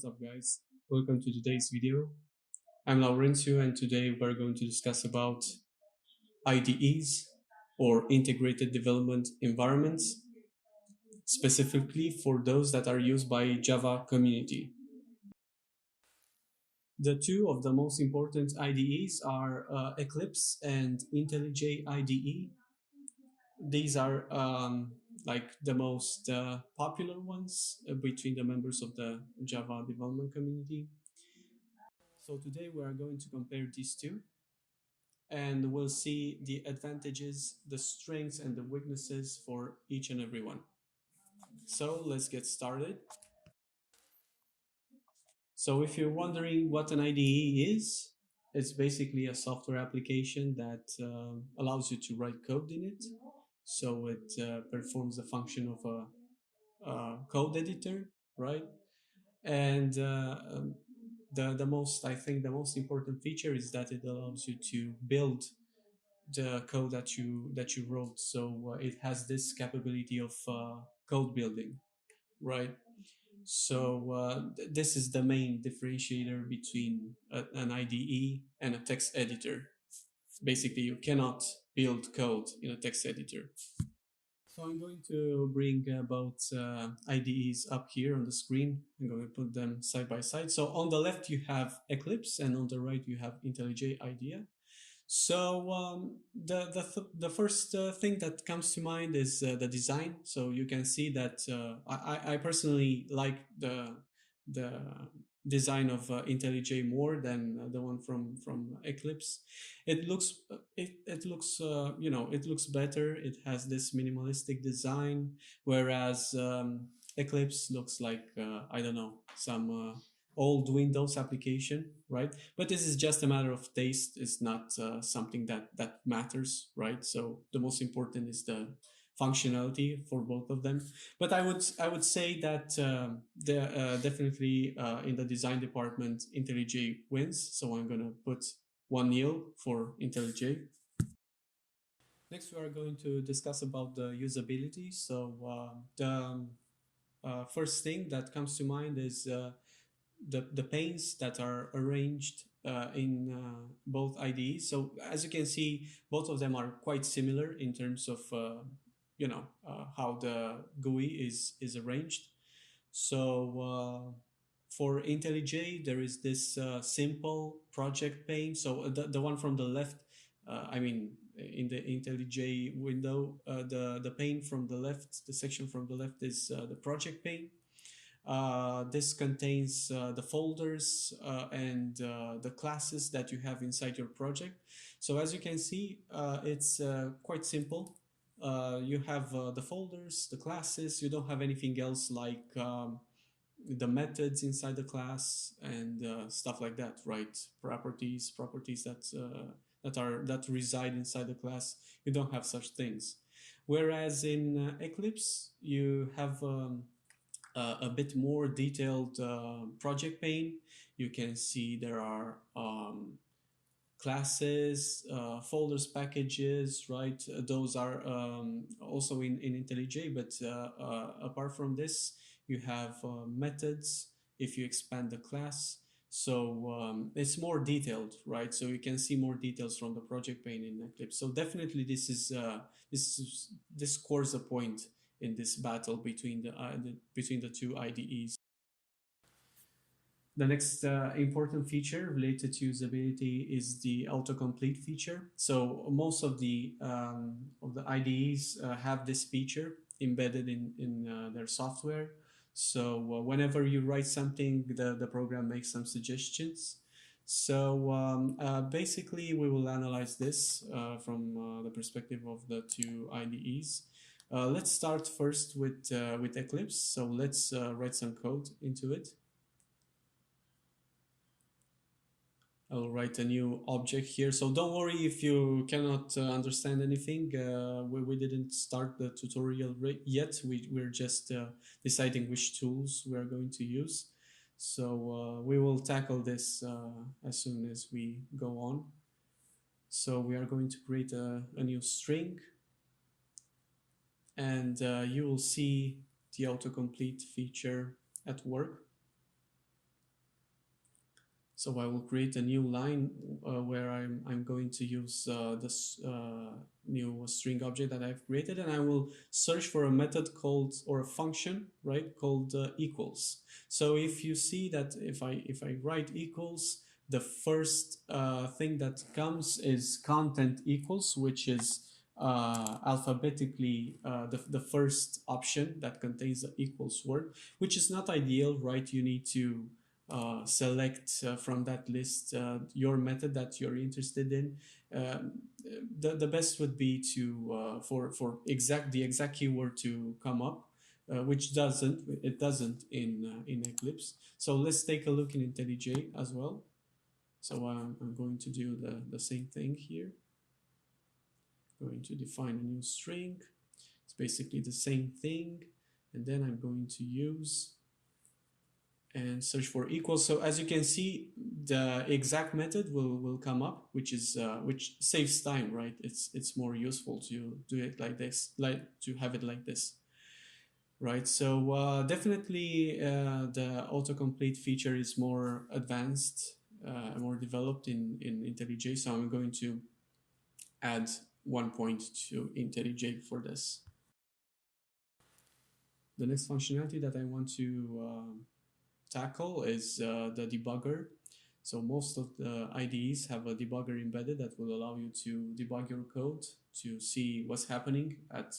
What's up, guys? Welcome to today's video. I'm Laurencio, and today we're going to discuss about IDEs, or Integrated Development Environments, specifically for those that are used by Java community. The two of the most important IDEs are Eclipse and IntelliJ IDE. These are like the most popular ones between the members of the Java development community. So today we are going to compare these two, and we'll see the advantages, the strengths, and the weaknesses for each and every one. So let's get started. So if you're wondering what an IDE is, it's basically a software application that allows you to write code in it. So it performs the function of a code editor, right? And the most important feature is that it allows you to build the code that you wrote. So it has this capability of code building, right? So this is the main differentiator between an IDE and a text editor. Basically, you cannot build code in a text editor. So I'm going to bring both IDEs up here on the screen. I'm going to put them side by side. So on the left you have Eclipse, and on the right you have IntelliJ IDEA. So the first thing that comes to mind is the design. So you can see that I personally like the design of IntelliJ more than the one from Eclipse. It looks it looks it looks better. It has this minimalistic design, whereas Eclipse looks like I don't know, some old Windows application, right? But this is just a matter of taste. It's not something that matters, right? So the most important is the functionality for both of them. But I would say that definitely in the design department, IntelliJ wins. So I'm gonna put 1-0 for IntelliJ. Next, we are going to discuss about the usability. So the first thing that comes to mind is the panes that are arranged in both IDEs. So as you can see, both of them are quite similar in terms of how the GUI is arranged. So for IntelliJ, there is this simple project pane. So the one from the left, I mean, in the IntelliJ window, the pane from the left, the section from the left is the project pane. This contains the folders and the classes that you have inside your project. So as you can see, it's quite simple. You have the folders, the classes. You don't have anything else like the methods inside the class and stuff like that, right? Properties that reside inside the class. You don't have such things. Whereas in Eclipse, you have a bit more detailed project pane. You can see there are classes, folders, packages, right? Those are also in IntelliJ, but apart from this, you have methods if you expand the class. So it's more detailed, right? So you can see more details from the project pane in Eclipse. So definitely this scores a point in this battle between the two IDEs. The next important feature related to usability is the autocomplete feature. So most of the IDEs have this feature embedded in their software. So whenever you write something, the program makes some suggestions. So basically, we will analyze this from the perspective of the two IDEs. Let's start first with Eclipse. So let's write some code into it. I'll write a new object here. So don't worry if you cannot understand anything. We didn't start the tutorial yet. We're just deciding which tools we're going to use. So we will tackle this as soon as we go on. So we are going to create a new string. And you will see the autocomplete feature at work. So I will create a new line where I'm going to use this new string object that I've created, and I will search for a method called, or a function, right, called equals. So if you see that if I write equals, the first thing that comes is content equals, which is alphabetically the first option that contains the equals word, which is not ideal, right? You need to select from that list your method that you're interested in. Um, the best would be to for the exact keyword to come up, which doesn't in Eclipse. So let's take a look in IntelliJ as well. So I'm going to do the same thing here. Going to define a new string. It's basically the same thing, and then I'm going to use and search for equals. So as you can see, the exact method will come up, which saves time, right? It's more useful to do it like this, like to have it like this, right? So definitely the autocomplete feature is more advanced, more developed in IntelliJ. So I'm going to add 1 point to IntelliJ for this. The next functionality that I want to tackle is the debugger. So most of the IDEs have a debugger embedded that will allow you to debug your code to see what's happening at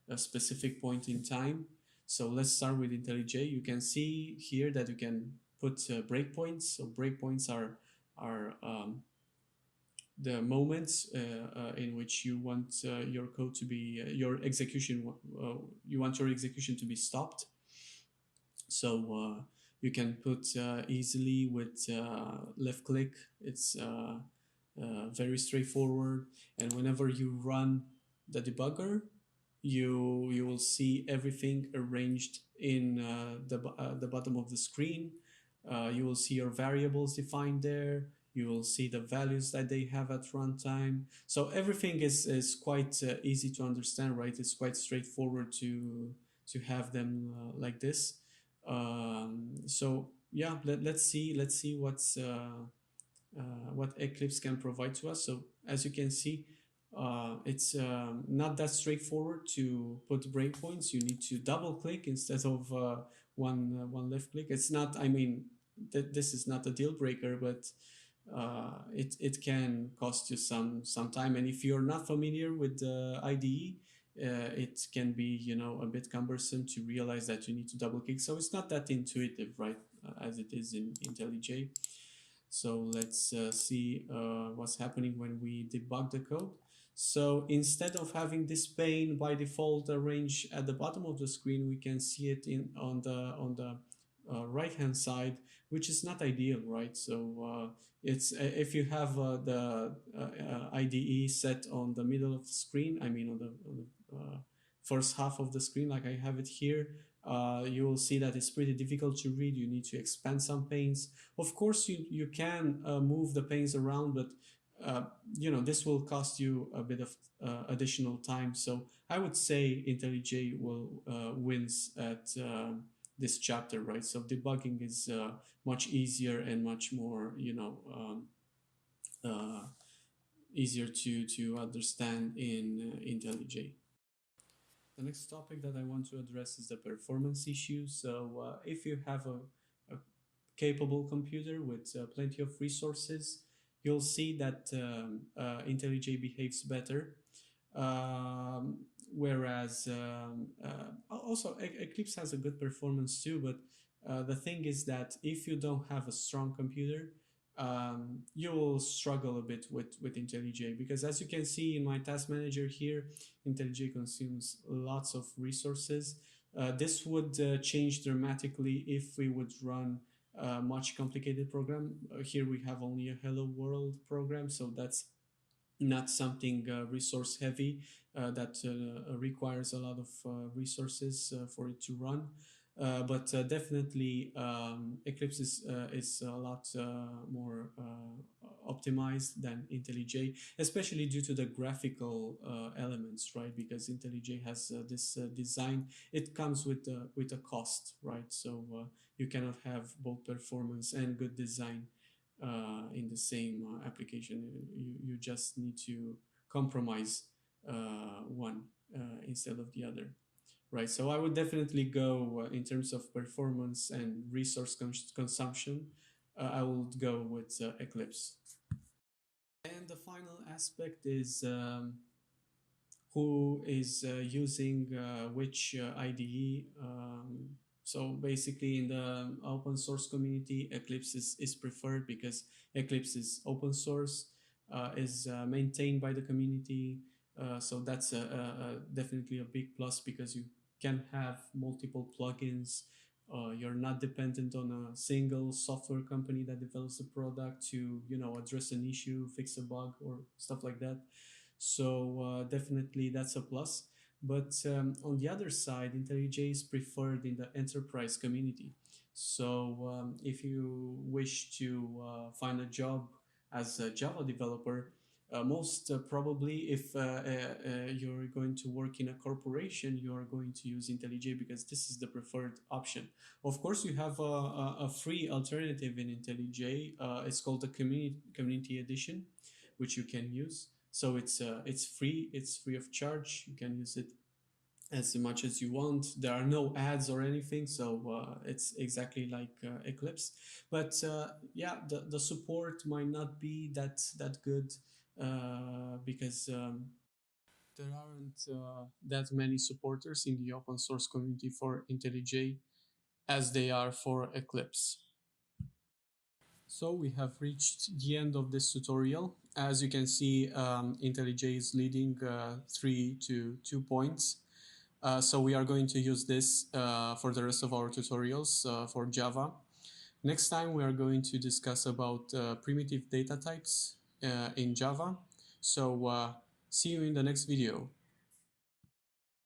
a specific point in time. So let's start with IntelliJ. You can see here that you can put breakpoints. So breakpoints are the moments in which you want your code to be your execution. You want your execution to be stopped. So you can put easily with left click. It's very straightforward, and whenever you run the debugger, you will see everything arranged in the bottom of the screen. You will see your variables defined there. You will see the values that they have at runtime. So everything is quite easy to understand, right? It's quite straightforward to have them like this. So yeah, let's see what Eclipse can provide to us. So as you can see, it's not that straightforward to put breakpoints. You need to double click instead of one left click. It's not, I mean, this is not a deal breaker, but it can cost you some time. And if you're not familiar with the IDE, it can be, you know, a bit cumbersome to realize that you need to double click. So it's not that intuitive, right, as it is in IntelliJ. So let's see what's happening when we debug the code. So instead of having this pane by default arranged at the bottom of the screen, we can see it on the right hand side, which is not ideal, right? So it's if you have the IDE set on the middle of the screen, I mean on the first half of the screen, like I have it here, you will see that it's pretty difficult to read. You need to expand some panes. Of course, you can move the panes around, but you know, this will cost you a bit of additional time. So I would say IntelliJ will wins at this chapter, right? So debugging is much easier and much more, you know, easier to understand in IntelliJ. The next topic that I want to address is the performance issue. So if you have a capable computer with plenty of resources, you'll see that IntelliJ behaves better. Whereas also Eclipse has a good performance too, but the thing is that if you don't have a strong computer, you will struggle a bit with IntelliJ, because as you can see in my task manager here, IntelliJ consumes lots of resources. This would change dramatically if we would run a much complicated program. Here we have only a hello world program, so that's not something resource heavy that requires a lot of resources for it to run. But definitely Eclipse is a lot more optimized than IntelliJ, especially due to the graphical elements, right? Because IntelliJ has this design. It comes with a cost, right? So you cannot have both performance and good design in the same application. You just need to compromise one instead of the other. Right, so I would definitely go in terms of performance and resource consumption. I would go with Eclipse. And the final aspect is who is using which IDE. So basically, in the open source community, Eclipse is preferred because Eclipse is open source, is maintained by the community. So that's definitely a big plus because you can have multiple plugins. You're not dependent on a single software company that develops a product to, address an issue, fix a bug, or stuff like that. So definitely that's a plus. But on the other side, IntelliJ is preferred in the enterprise community. So if you wish to find a job as a Java developer, most probably if you're going to work in a corporation, you are going to use IntelliJ because this is the preferred option. Of course, you have a free alternative in IntelliJ. It's called the community edition, which you can use. So it's free. It's free of charge. You can use it as much as you want. There are no ads or anything, so it's exactly like Eclipse. But yeah, the support might not be that good because there aren't that many supporters in the open source community for IntelliJ as they are for Eclipse. So we have reached the end of this tutorial. As you can see, IntelliJ is leading 3 to 2 points. So we are going to use this for the rest of our tutorials for Java. Next time we are going to discuss about primitive data types in Java. So see you in the next video.